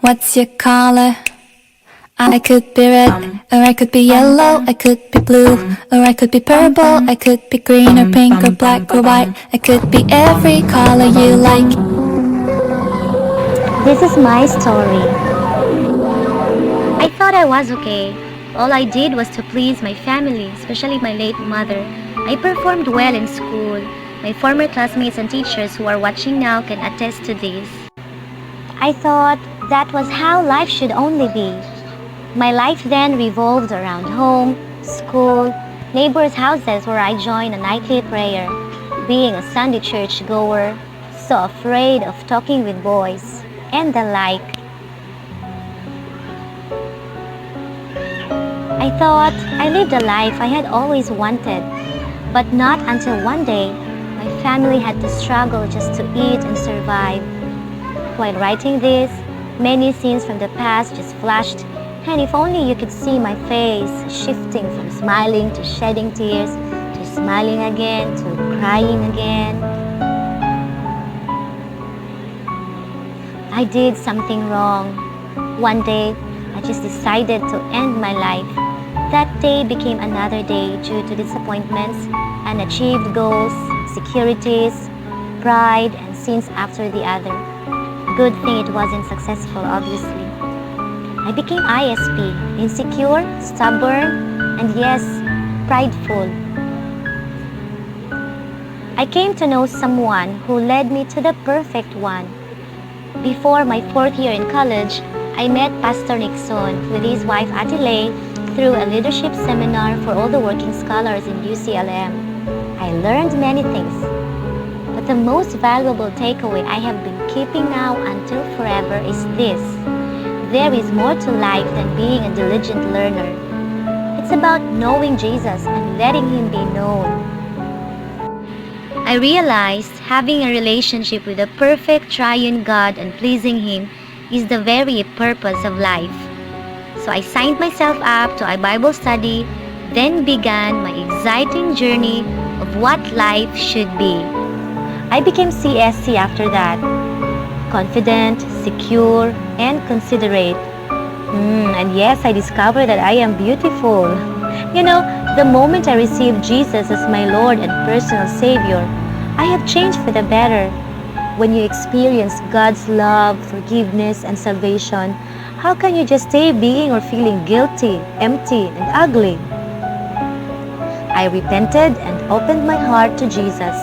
What's your color? I could be red, or I could be yellow, I could be blue, or I could be purple, I could be green or pink or black or white, I could be every color you like. This is my story. I thought I was okay. All I did was to please my family, especially my late mother. I performed well in school. My former classmates and teachers who are watching now can attest to this. I thought that was how life should only be. My life then revolved around home, school, neighbors' houses where I joined a nightly prayer, being a Sunday church goer, so afraid of talking with boys, and the like. I thought I lived a life I had always wanted, but not until one day my family had to struggle just to eat and survive. While writing this, many scenes from the past just flashed, and if only you could see my face shifting from smiling to shedding tears, to smiling again, to crying again. I did something wrong. One day, I just decided to end my life. That day became another day due to disappointments, unachieved goals, insecurities, pride, and sins after the other. Good thing it wasn't successful, obviously. I became ISP, insecure, stubborn, and yes, prideful. I came to know someone who led me to the perfect one. Before my 4th year in college, I met Pastor Nixon with his wife Adelaide through a leadership seminar for all the working scholars in UCLM. I learned many things, but the most valuable takeaway I have been keeping now until forever is this: there is more to life than being a diligent learner. It's about knowing Jesus and letting Him be known. I realized having a relationship with the perfect triune God and pleasing Him is the very purpose of life. So I signed myself up to a Bible study, then began my exciting journey of what life should be. I became CSC after that. Confident, secure, and considerate. And yes, I discovered that I am beautiful. You know, the moment I received Jesus as my Lord and personal Savior, I have changed for the better. When you experience God's love, forgiveness, and salvation, how can you just stay being or feeling guilty, empty, and ugly? I repented and opened my heart to Jesus.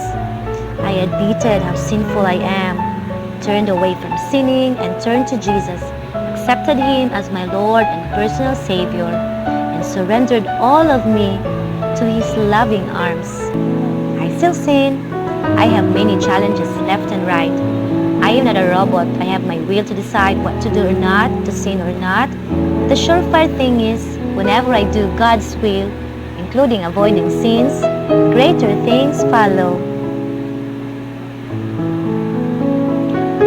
I admitted how sinful I am, turned away from sinning and turned to Jesus, accepted Him as my Lord and personal Savior, and surrendered all of me to His loving arms. I still sin. I have many challenges left and right. I am not a robot. I have my will to decide what to do or not, to sin or not. The surefire thing is, whenever I do God's will, including avoiding sins, greater things follow.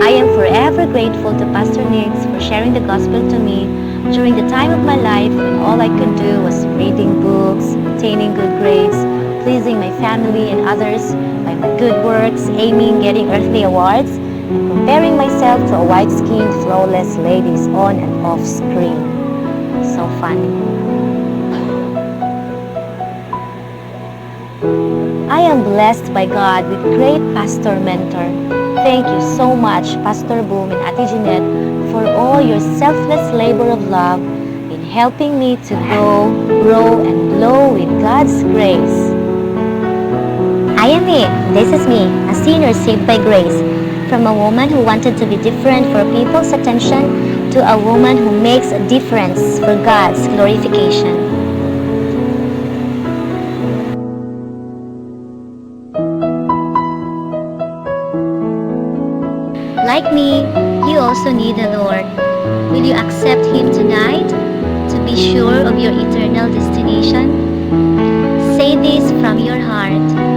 I am forever grateful to Pastor Nix for sharing the gospel to me during the time of my life when all I could do was reading books, attaining good grades, pleasing my family and others by my good works, aiming getting earthly awards, and comparing myself to a white-skinned, flawless ladies on and off screen. So funny. I am blessed by God with great pastor mentor. Thank you so much, Pastor Boom and Ate Jeanette, for all your selfless labor of love in helping me to grow, and glow with God's grace. I am it. This is me, a sinner saved by grace. From a woman who wanted to be different for people's attention to a woman who makes a difference for God's glorification. Like me, you also need the Lord. Will you accept Him tonight to be sure of your eternal destination? Say this from your heart.